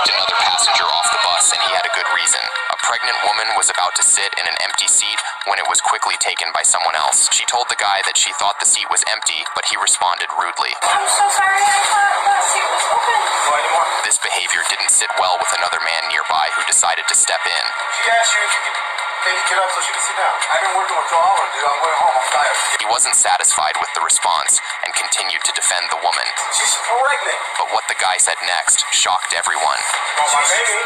kicked another passenger off the bus, and he had a good reason. A pregnant woman was about to sit in an empty seat when it was quickly taken by someone else. She told the guy that she thought the seat was empty, but he responded rudely. I'm so sorry, I thought that seat was open. No anymore. This behavior didn't sit well with another man nearby who decided to step in. She asked you if you could maybe get up so she can sit down. I've been working with 12 hours, dude. I'm going home. I'm tired. He wasn't satisfied with the response and continued to defend the woman. She's pregnant. But what the guy said next shocked everyone. Oh, my baby.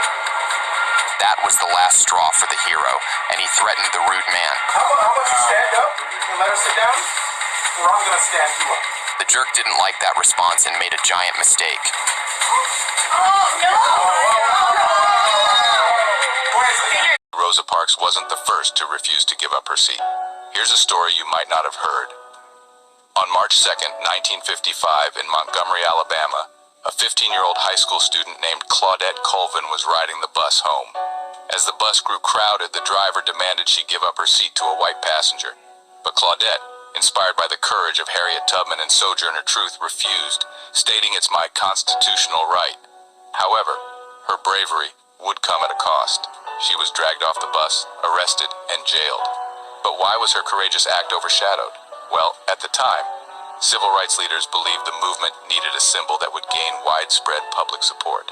That was the last straw for the hero, and he threatened the rude man. How about you stand up and let her sit down? Or I'm going to stand you up. The jerk didn't like that response and made a giant mistake. Oh, no! Rosa Parks wasn't the first to refuse to give up her seat. Here's a story you might not have heard. On March 2nd, 1955, in Montgomery, Alabama, a 15-year-old high school student named Claudette Colvin was riding the bus home. As the bus grew crowded, the driver demanded she give up her seat to a white passenger. But Claudette, inspired by the courage of Harriet Tubman and Sojourner Truth, refused, stating it's my constitutional right. However, her bravery would come at a cost. She was dragged off the bus, arrested, and jailed. But why was her courageous act overshadowed? Well, at the time, civil rights leaders believed the movement needed a symbol that would gain widespread public support.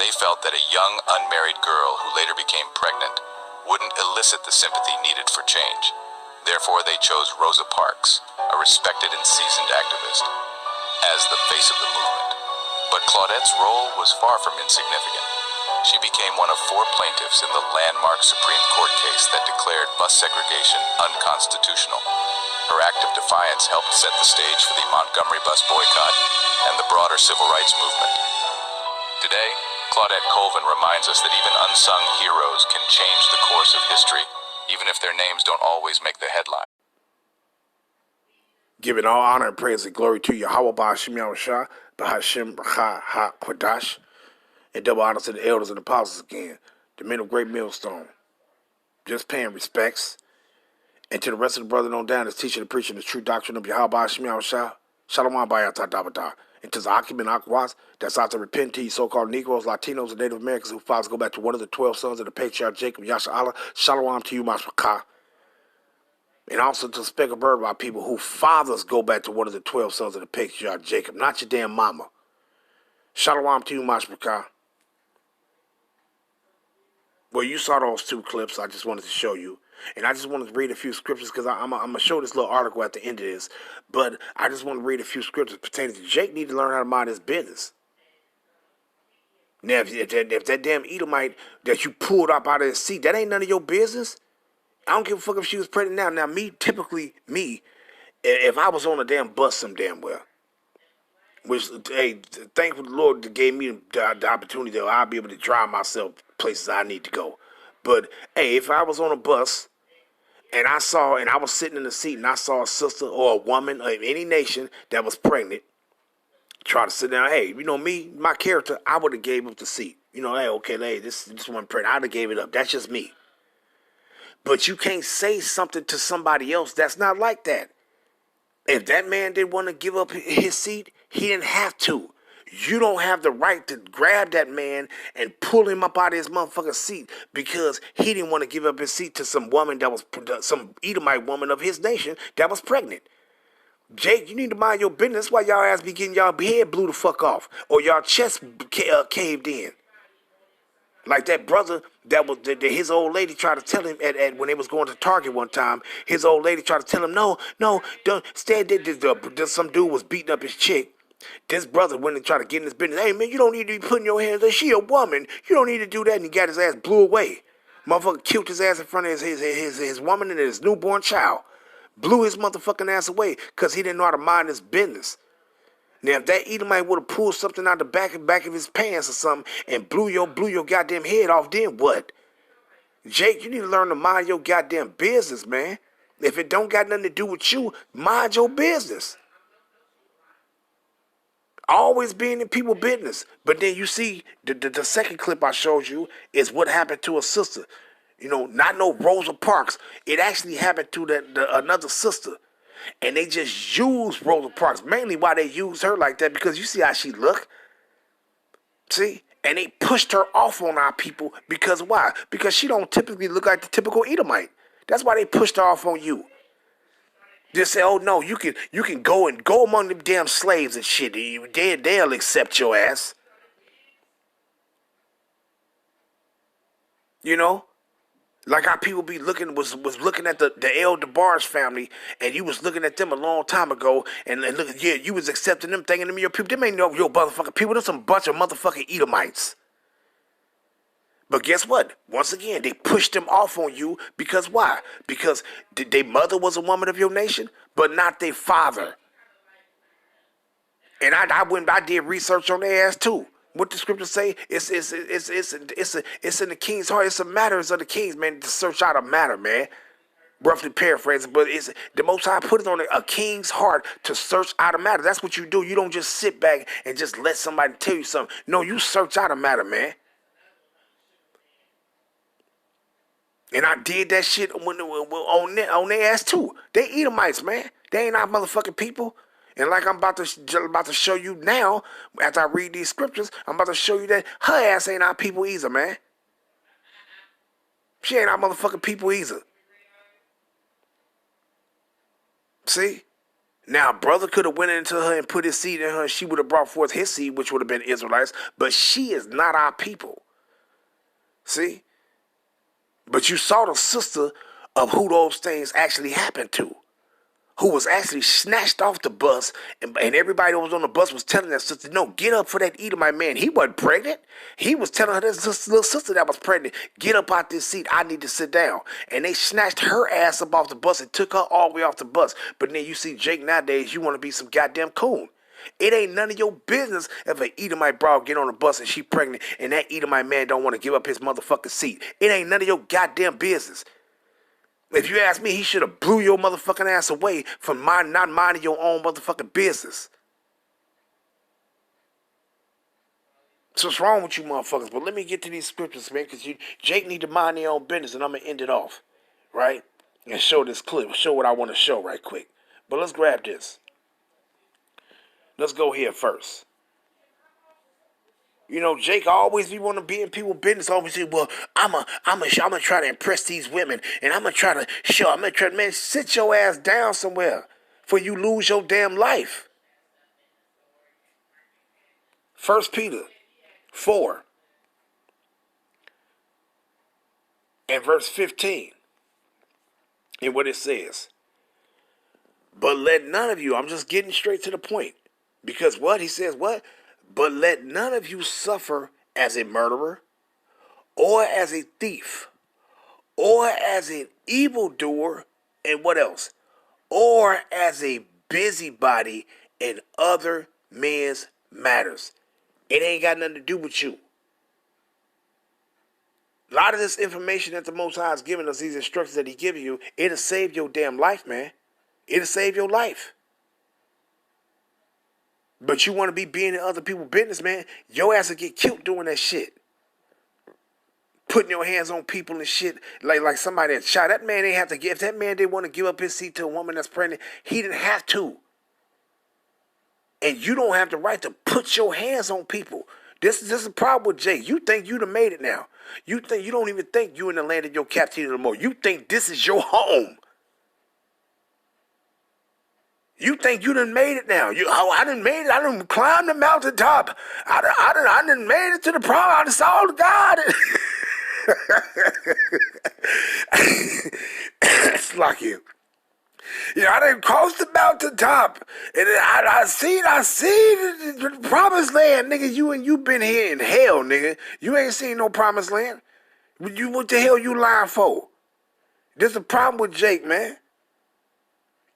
They felt that a young, unmarried girl who later became pregnant wouldn't elicit the sympathy needed for change. Therefore, they chose Rosa Parks, a respected and seasoned activist, as the face of the movement. But Claudette's role was far from insignificant. She became one of 4 plaintiffs in the landmark Supreme Court case that declared bus segregation unconstitutional. Her act of defiance helped set the stage for the Montgomery bus boycott and the broader civil rights movement. Today, Claudette Colvin reminds us that even unsung heroes can change the course of history, even if their names don't always make the headline. Giving all honor and praise and glory to Yahweh Ba'ashim Yahushua, Ba'ashim B'cha HaKwadash, and double honor to the elders and apostles again, the men of Great Millstone. Just paying respects. And to the rest of the brothers on down that's teaching and preaching the true doctrine of Yahweh Ba'ashim Yahushua, Shalom Bayatah Dabada. And to the Akim and Akwas, that's out to repent to you so-called Negroes, Latinos, and Native Americans whose fathers go back to one of the 12 sons of the patriarch Jacob, Yasha Allah, Shalom to you, Mashpakah. And also to speak a word about people whose fathers go back to one of the 12 sons of the patriarch Jacob, not your damn mama. Shalom to you, Mashpakah. Well, you saw those 2 clips I just wanted to show you. And I just wanted to read a few scriptures because I'm going to show this little article at the end of this. But I just want to read a few scriptures pertaining to Jake need to learn how to mind his business. Now, if that damn Edomite that you pulled up out of his seat, that ain't none of your business. I don't give a fuck if she was pregnant now. Now, typically, if I was on a damn bus some damn well, which, hey, thankful the Lord that gave me the opportunity that I'll be able to drive myself places I need to go. But, hey, if I was on a bus and I was sitting in the seat and I saw a sister or a woman of any nation that was pregnant, try to sit down, hey, you know me, my character, I would have gave up the seat. You know, hey, okay, hey, this one pregnant, I'd have gave it up. That's just me. But you can't say something to somebody else that's not like that. If that man didn't want to give up his seat, he didn't have to. You don't have the right to grab that man and pull him up out of his motherfucking seat because he didn't want to give up his seat to some woman that was, some Edomite woman of his nation that was pregnant. Jake, you need to mind your business. That's why y'all ass be getting y'all head blew the fuck off or y'all chest caved in. Like that brother that was his old lady tried to tell him at when they was going to Target one time. His old lady tried to tell him, no, don't stay. Some dude was beating up his chick. This brother went and tried to get in his business. Hey, man, you don't need to be putting your hands on. She a woman. You don't need to do that. And he got his ass blew away. Motherfucker killed his ass in front of his woman and his newborn child. Blew his motherfucking ass away because he didn't know how to mind his business. Now, if that Edomite would have pulled something out the back of his pants or something and blew your goddamn head off, then what? Jake, you need to learn to mind your goddamn business, man. If it don't got nothing to do with you, mind your business. Always being in people's business. But then you see, the second clip I showed you is what happened to a sister. You know, not no Rosa Parks. It actually happened to another sister. And they just used Rosa Parks. Mainly why they used her like that, because you see how she look. See? And they pushed her off on our people because why? Because she don't typically look like the typical Edomite. That's why they pushed her off on you. Just say, oh no, you can go among them damn slaves and shit. They'll accept your ass. You know? Like how people be looking was looking at the El DeBarge family, and you was looking at them a long time ago, and look, yeah, you was accepting them, thinking them your people. Them ain't no your motherfucking people. Them some bunch of motherfucking Edomites. But guess what? Once again, they pushed them off on you because why? Because their mother was a woman of your nation, but not their father. And I did research on their ass too. What the scriptures say? It's in the king's heart. It's the matters of the kings, man, to search out a matter, man. Roughly paraphrasing, but it's the Most High put it on a king's heart to search out a matter. That's what you do. You don't just sit back and just let somebody tell you something. No, you search out a matter, man. And I did that shit on their ass too. They Edomites, man. They ain't our motherfucking people. And like I'm about to show you now, after I read these scriptures, I'm about to show you that her ass ain't our people either, man. She ain't our motherfucking people either. See? Now, brother could have went into her and put his seed in her, and she would have brought forth his seed, which would have been Israelites. But she is not our people. See? But you saw the sister of who those things actually happened to, who was actually snatched off the bus, and everybody that was on the bus was telling that sister, no, get up for that Edomite man. He wasn't pregnant. He was telling her, this little sister that was pregnant, get up out this seat. I need to sit down. And they snatched her ass up off the bus and took her all the way off the bus. But then you see Jake nowadays, you want to be some goddamn coon. It ain't none of your business if an Edomite broad get on the bus and she pregnant and that Edomite man don't want to give up his motherfucking seat. It ain't none of your goddamn business. If you ask me, he should have blew your motherfucking ass away from not minding your own motherfucking business. So what's wrong with you motherfuckers? But let me get to these scriptures, man, because Jake need to mind their own business, and I'm going to end it off, right? And show this clip, show what I want to show right quick. But let's grab this. Let's go here first. You know, Jake always be want to be in people's business. Always say, well, I'm gonna try to impress these women, and I'm gonna try to show. Man, sit your ass down somewhere, before you lose your damn life. 1 Peter 4 and verse 15, and what it says. But let none of you. I'm just getting straight to the point. Because what? He says what? But let none of you suffer as a murderer, or as a thief, or as an evildoer, and what else? Or as a busybody in other men's matters. It ain't got nothing to do with you. A lot of this information that the Most High is giving us, these instructions that he gives you, it'll save your damn life, man. It'll save your life. But you want to be being in other people's business, man, your ass will get killed doing that shit. Putting your hands on people and shit like somebody that shot. That man ain't have to give. If that man didn't want to give up his seat to a woman that's pregnant, he didn't have to. And you don't have the right to put your hands on people. This is a problem with Jay. You think you done made it now. You don't even think you in the land of your captivity no more. You think this is your home. You think you done made it now. I done made it. I done climbed the mountaintop. I done made it to the promise. I done saw God. It's like you. I done crossed the mountaintop. And I seen the promised land, nigga. You been here in hell, nigga. You ain't seen no promised land. What the hell you lying for? There's a problem with Jake, man.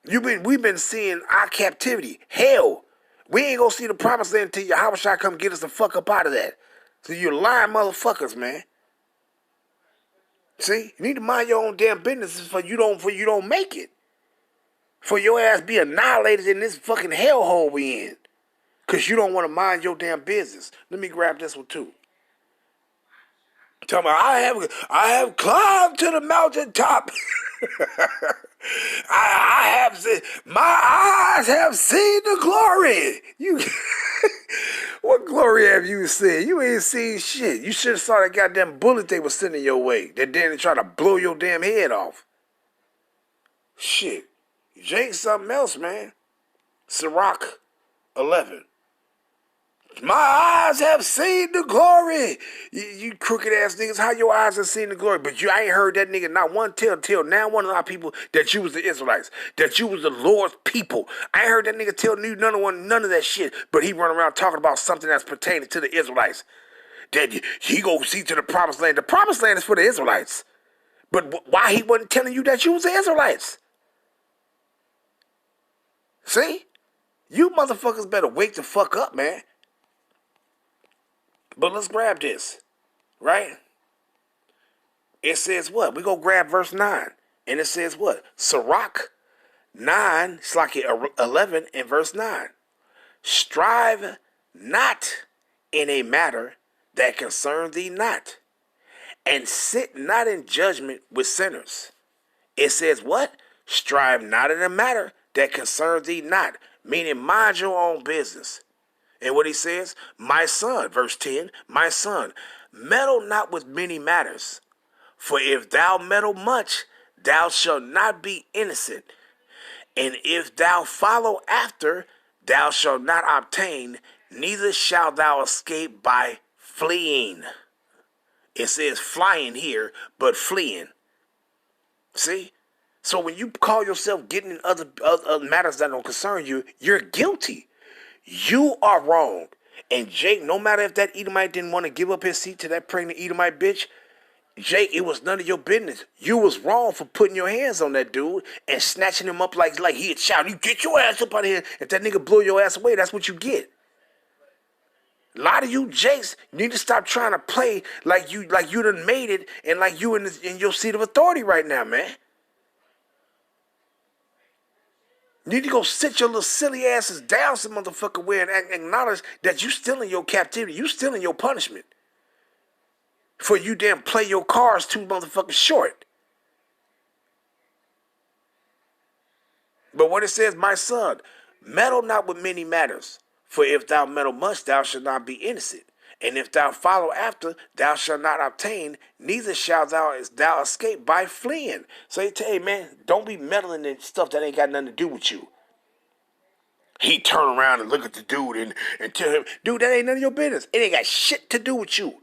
We've been seeing our captivity. Hell, we ain't gonna see the promised land until Yahushua come get us the fuck up out of that. So you're lying motherfuckers, man. See, you need to mind your own damn business for you don't make it. For your ass be annihilated in this fucking hellhole we in. Cause you don't want to mind your damn business. Let me grab this one too. Tell me, I have climbed to the mountaintop. I have seen, my eyes have seen the glory. What glory have you seen? You ain't seen shit. You should have saw that goddamn bullet they was sending your way. That then try to blow your damn head off. Shit. Jake something else, man. Ciroc 11. My eyes have seen the glory. You crooked ass niggas, how your eyes have seen the glory? But I ain't heard that nigga not one till now one of our people that you was the Israelites, that you was the Lord's people. I ain't heard that nigga tell you none of that shit. But he run around talking about something that's pertaining to the Israelites. That he go see to the promised land. The promised land is for the Israelites. But why he wasn't telling you that you was the Israelites? See? You motherfuckers better wake the fuck up, man. But let's grab this, right? It says what? We go grab verse 9. And it says what? Sirach 9, Slakia 11 and verse 9. Strive not in a matter that concerns thee not, and sit not in judgment with sinners. It says what? Strive not in a matter that concerns thee not, meaning mind your own business. And what he says, my son, verse 10, my son, meddle not with many matters, for if thou meddle much, thou shalt not be innocent. And if thou follow after, thou shalt not obtain, neither shalt thou escape by fleeing. It says flying here, but fleeing. See? So when you call yourself getting in other matters that don't concern you, you're guilty. You are wrong. And Jake, no matter if that Edomite didn't want to give up his seat to that pregnant Edomite bitch, Jake, it was none of your business. You was wrong for putting your hands on that dude and snatching him up like he had shouted, you get your ass up out of here. If that nigga blow your ass away, that's what you get. A lot of you Jakes need to stop trying to play like you done made it and like you in your seat of authority right now, man. You need to go sit your little silly asses down some motherfucker way and acknowledge that you still in your captivity. You still in your punishment. For you damn play your cards too motherfucking short. But what it says, my son, meddle not with many matters. For if thou meddle much, thou shalt not be innocent. And if thou follow after, thou shalt not obtain, neither shalt thou escape by fleeing. So he tell you, man, don't be meddling in stuff that ain't got nothing to do with you. He turn around and look at the dude and tell him, dude, that ain't none of your business. It ain't got shit to do with you.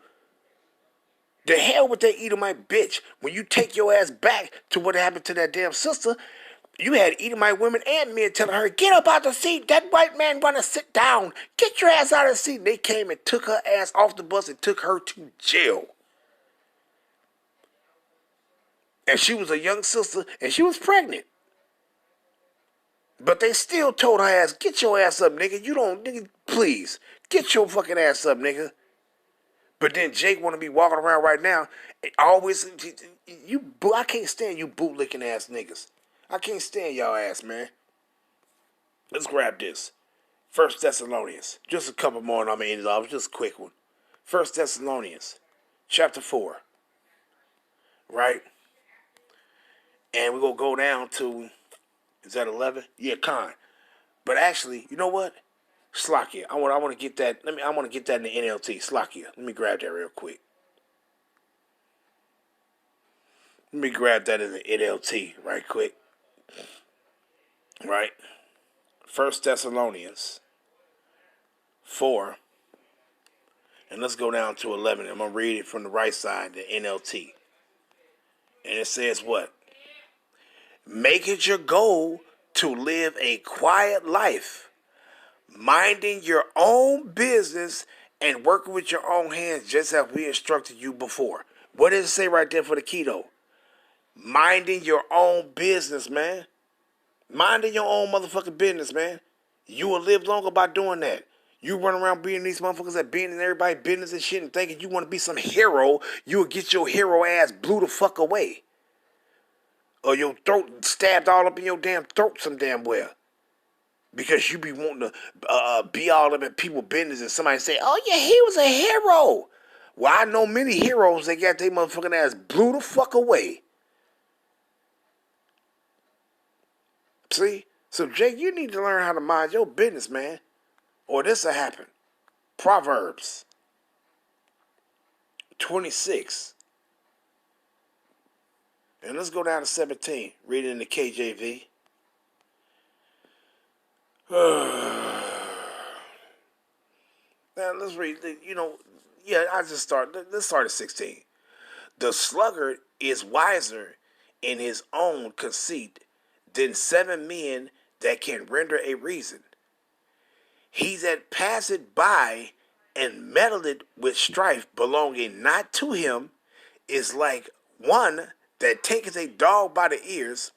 The hell with that Edomite bitch. When you take your ass back to what happened to that damn sister, you had Edomite women and men telling her, get up out the seat. That white man want to sit down. Get your ass out of the seat. And they came and took her ass off the bus and took her to jail. And she was a young sister and she was pregnant. But they still told her ass, get your ass up, nigga. You don't, nigga, please. Get your fucking ass up, nigga. But then Jake want to be walking around right now. Always, I can't stand you bootlicking ass niggas. I can't stand y'all ass, man. Let's grab this. 1 Thessalonians. Just a couple more and I'm going to end it off. Just a quick one. 1 Thessalonians. Chapter 4. Right? And we're going to go down to, is that 11? Yeah, Con. But actually, you know what? Slakia. I want to get that. I want to get that in the NLT. Slakia. Let me grab that real quick. Let me grab that in the NLT right quick. Right? 1 Thessalonians 4. And let's go down to 11. I'm going to read it from the right side, the NLT. And it says what? Make it your goal to live a quiet life, minding your own business and working with your own hands just as we instructed you before. What does it say right there for the keto? Minding your own business, man. Minding your own motherfucking business, man. You will live longer by doing that. You run around being these motherfuckers that being in everybody's business and shit and thinking you want to be some hero, you will get your hero ass blew the fuck away. Or your throat stabbed all up in your damn throat some damn well. Because you be wanting to be all up in people's business and somebody say, oh yeah, he was a hero. Well, I know many heroes that got their motherfucking ass blew the fuck away. See? So, Jake, you need to learn how to mind your business, man. Or this will happen. Proverbs 26. And let's go down to 17. Read it in the KJV. Now let's read. Let's start at 16. The sluggard is wiser in his own conceit than 7 men that can render a reason. He that passeth by and meddleth with strife belonging not to him is like one that taketh a dog by the ears,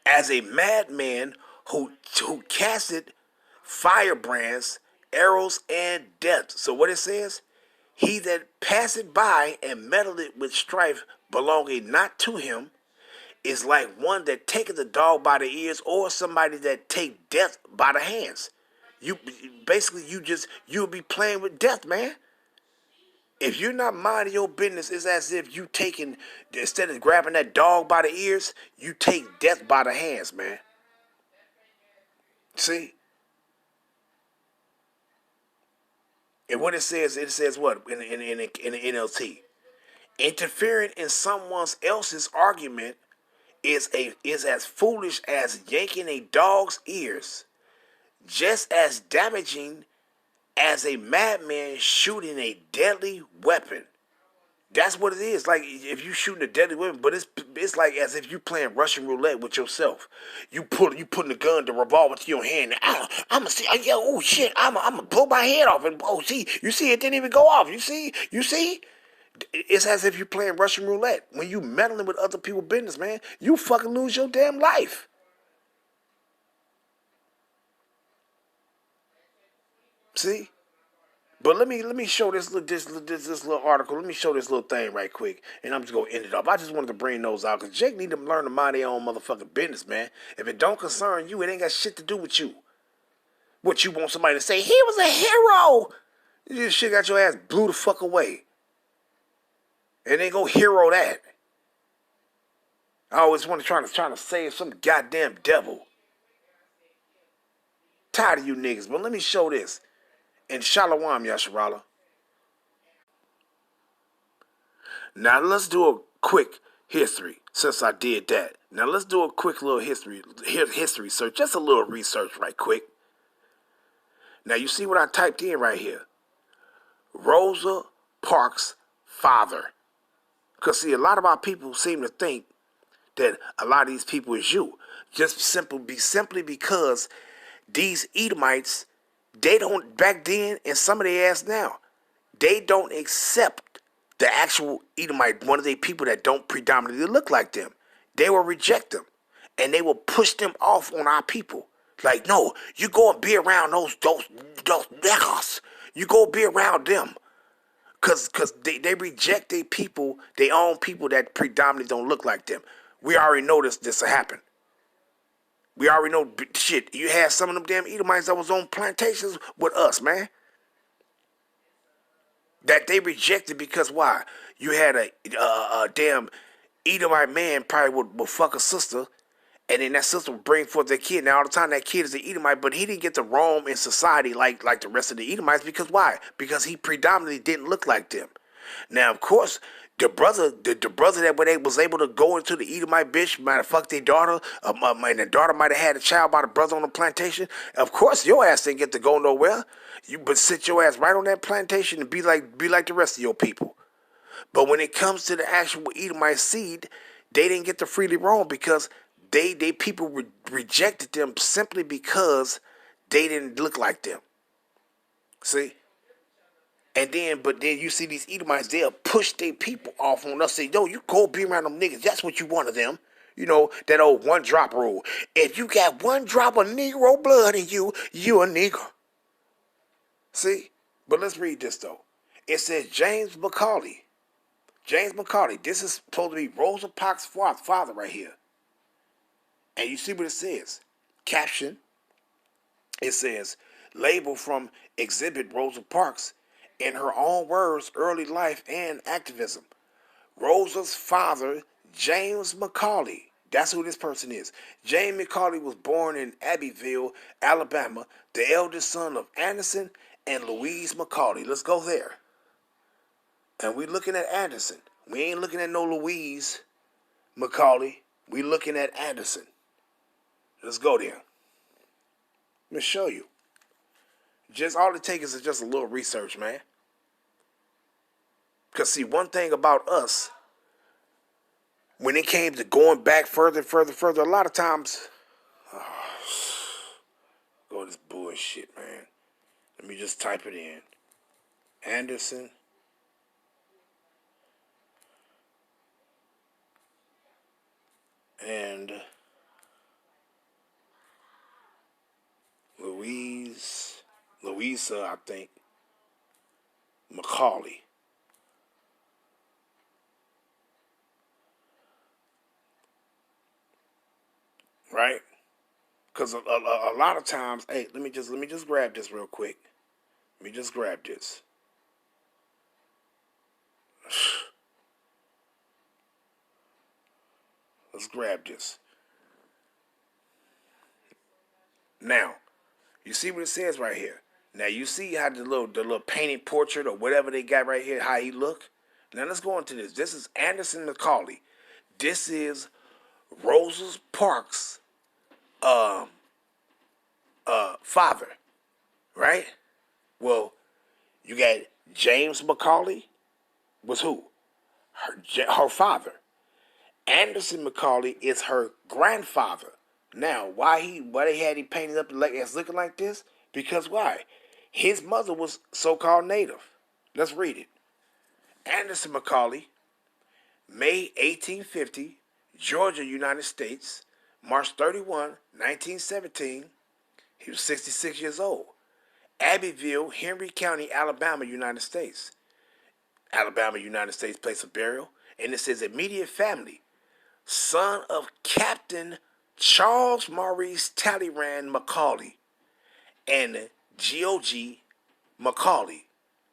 as a madman who casteth firebrands, arrows, and death. So what it says, he that passeth by and meddleth with strife belonging not to him is like one that taketh a dog by the ears, or somebody that take death by the hands. You'll be playing with death, man. If you're not minding your business, it's as if you taking, instead of grabbing that dog by the ears, you take death by the hands, man. See? And what it says what? In the NLT. Interfering in someone else's argument is as foolish as yanking a dog's ears, just as damaging as a madman shooting a deadly weapon. That's what it is. Like if you shooting a deadly weapon, but it's like as if you playing Russian roulette with yourself. You putting the gun, the revolver to your hand. I'm gonna see. Oh shit! I'm gonna blow my head off. And you see, it didn't even go off. You see. It's as if you're playing Russian roulette. When you meddling with other people's business, man, you fucking lose your damn life. See? But let me show this little article. Let me show this little thing right quick, and I'm just gonna end it up. I just wanted to bring those out because Jake need to learn to mind their own motherfucking business, man. If it don't concern you, it ain't got shit to do with you. What you want somebody to say? He was a hero. This shit got your ass blew the fuck away, and they go hero that. I always want to try to save some goddamn devil. Tired of you niggas, but let me show this. And Shalom, Yasharala. Now let's do a quick history since I did that. Now let's do a quick little history search. Just a little research right quick. Now you see what I typed in right here. Rosa Parks' father. Because see, a lot of our people seem to think that a lot of these people is you. Just simply because these Edomites, they don't, back then, and some of their ass now, they don't accept the actual Edomite, one of the people that don't predominantly look like them. They will reject them, and they will push them off on our people. Like, no, you go and be around those niggas. You go be around them. Because they reject their people, their own people that predominantly don't look like them. We already know this will happen. We already know shit. You had some of them damn Edomites that was on plantations with us, man. That they rejected because why? You had a damn Edomite man probably would fuck a sister, and then that sister would bring forth their kid. Now all the time that kid is an Edomite, but he didn't get to roam in society like the rest of the Edomites because why? Because he predominantly didn't look like them. Now of course, the brother that was able to go into the Edomite bitch might have fucked their daughter, and the daughter might have had a child by the brother on the plantation. Of course, your ass didn't get to go nowhere. But sit your ass right on that plantation and be like the rest of your people. But when it comes to the actual Edomite seed, they didn't get to freely roam because they people rejected them simply because they didn't look like them. See? But then you see these Edomites, they'll push their people off on us. Say, yo, you go be around them niggas. That's what you want of them. You know, that old 1-drop rule. If you got 1 drop of Negro blood in you, you a nigger. See? But let's read this, though. It says James McCauley. James McCauley. This is supposed to be Rosa Parks' father right here. And you see what it says. Caption. It says, label from exhibit Rosa Parks. In her own words, early life and activism. Rosa's father, James McCauley. That's who this person is. James McCauley was born in Abbeville, Alabama, the eldest son of Anderson and Louise McCauley. Let's go there. And we looking at Anderson. We ain't looking at no Louise McCauley. We looking at Anderson. Let's go there. Let me show you. Just all it takes is just a little research, man. Because see, one thing about us, when it came to going back further, a lot of times, go this bullshit, man. Let me just type it in. Anderson. And Louisa, I think, McCauley. Right? Because a lot of times, hey, let me just grab this real quick. Let me just grab this. Let's grab this. Now, you see what it says right here. Now you see how the little painted portrait or whatever they got right here, how he look. Now let's go into this. This is Anderson McCauley. This is Rosa Parks' father, right? Well, you got James McCauley was who? Her father. Anderson McCauley is her grandfather. Now, why they had him painted up as looking like this? Because why? His mother was so-called Native. Let's read it. Anderson McCauley, May 1850, Georgia, United States, March 31, 1917. He was 66 years old. Abbeville, Henry County, Alabama, United States. Alabama, United States, place of burial. And it says immediate family. Son of Captain Charles Maurice Talleyrand McCauley and G.O.G. McCauley.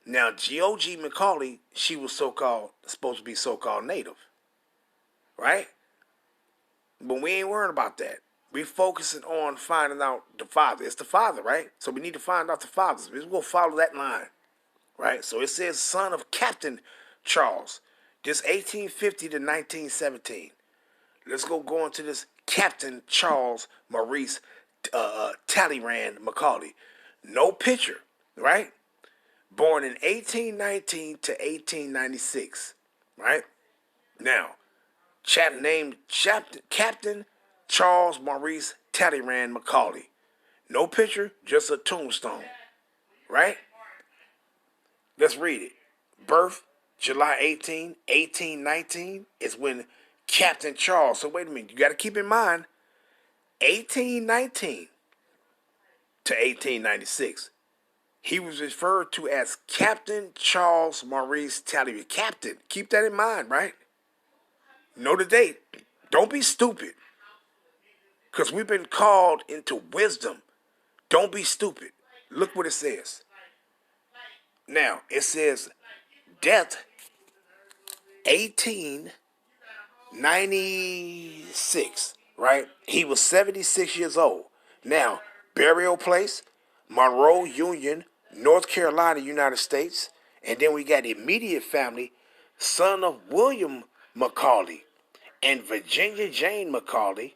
Now, G.O.G. McCauley, she was supposed to be so-called Native. Right? But we ain't worrying about that. We focusing on finding out the father. It's the father, right? So we need to find out the fathers. We're going to follow that line. Right? So it says son of Captain Charles. This 1850 to 1917. Let's go into this Captain Charles Maurice Talleyrand McCauley. No picture, right? Born in 1819 to 1896, right? Now, named Captain Charles Maurice Talleyrand McCauley. No picture, just a tombstone, right? Let's read it. Birth, July 18, 1819 is when Captain Charles. So wait a minute. You got to keep in mind, 1819 to 1896. He was referred to as Captain Charles Maurice Talleyrand. Captain. Keep that in mind, right? Know the date. Don't be stupid. Because we've been called into wisdom. Don't be stupid. Look what it says. Now, it says death 1896, right? He was 76 years old. Now, burial place, Monroe Union, North Carolina, United States. And then we got immediate family, son of William McCauley and Virginia Jane McCauley.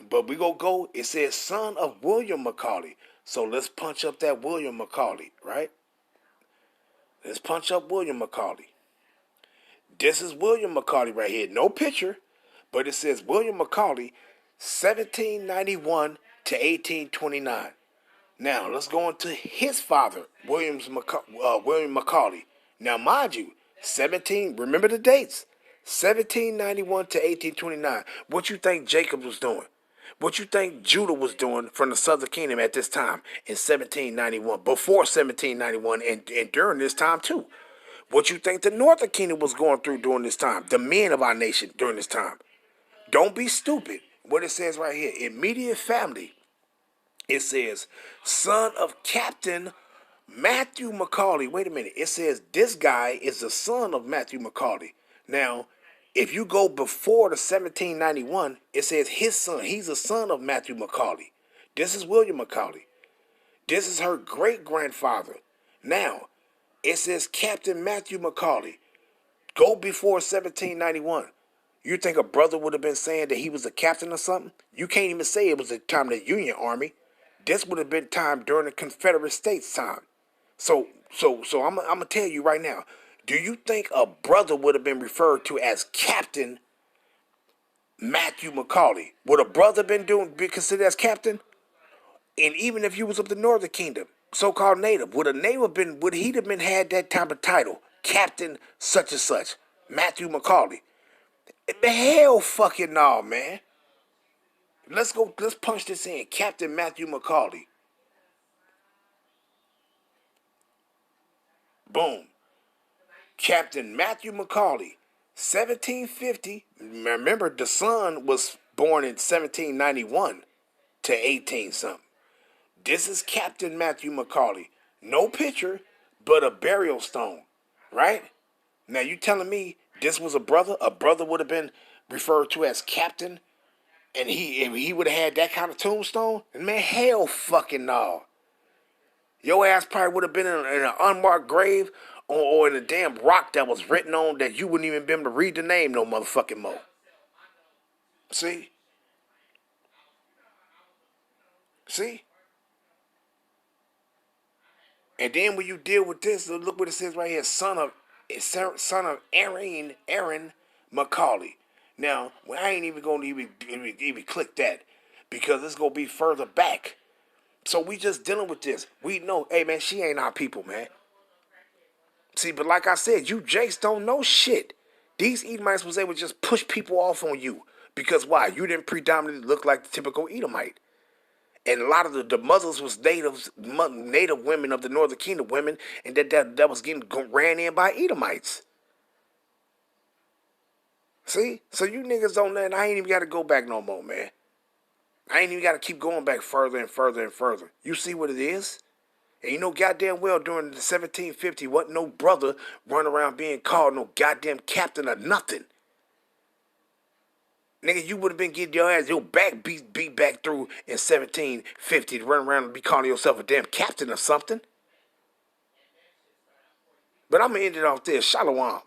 But we go, it says son of William McCauley. So let's punch up that William McCauley, right? Let's punch up William McCauley. This is William McCauley right here. No picture, but it says William McCauley, 1791 to 1829. Now, let's go into his father, William McCauley. Now, mind you, remember the dates, 1791 to 1829. What you think Jacob was doing? What you think Judah was doing from the southern kingdom at this time in 1791, before 1791 and during this time too? What you think the northern kingdom was going through during this time? The men of our nation during this time. Don't be stupid. What it says right here, immediate family. It says, son of Captain Matthew McCauley. Wait a minute. It says this guy is the son of Matthew McCauley. Now, if you go before the 1791, it says his son. He's a son of Matthew McCauley. This is William McCauley. This is her great-grandfather. Now, it says Captain Matthew McCauley. Go before 1791. You think a brother would have been saying that he was a captain or something? You can't even say it was the time of the Union Army. This would have been time during the Confederate States time. So I'm gonna tell you right now. Do you think a brother would have been referred to as Captain Matthew McCauley? Would a brother be considered as captain? And even if you was of the Northern Kingdom, so-called native, would he have been had that type of title? Captain such and such, Matthew McCauley. The hell fucking no, man. Let's punch this in. Captain Matthew McCauley. Boom. Captain Matthew McCauley, 1750. Remember, the son was born in 1791 to 18 something. This is Captain Matthew McCauley. No picture, but a burial stone, right? Now you telling me this was a brother? A brother would have been referred to as captain, and he would have had that kind of tombstone? And man, hell fucking no. Your ass probably would have been in an unmarked grave or in a damn rock that was written on that you wouldn't even be able to read the name no motherfucking more. See? And then when you deal with this, look what it says right here, son of Aaron McCauley. Now, I ain't even going to even click that because it's going to be further back. So we just dealing with this. We know, hey man, she ain't our people, man. See, but like I said, you Jakes don't know shit. These Edomites was able to just push people off on you. Because why? You didn't predominantly look like the typical Edomite. And a lot of the mothers was native women of the Northern Kingdom women, and that was getting ran in by Edomites. See? So you niggas don't know, and I ain't even got to go back no more, man. I ain't even got to keep going back further and further and further. You see what it is? And you know goddamn well during the 1750, wasn't no brother running around being called no goddamn captain or nothing. Nigga, you would have been getting your back beat back through in 1750 to run around and be calling yourself a damn captain or something. But I'm going to end it off there. Shalom.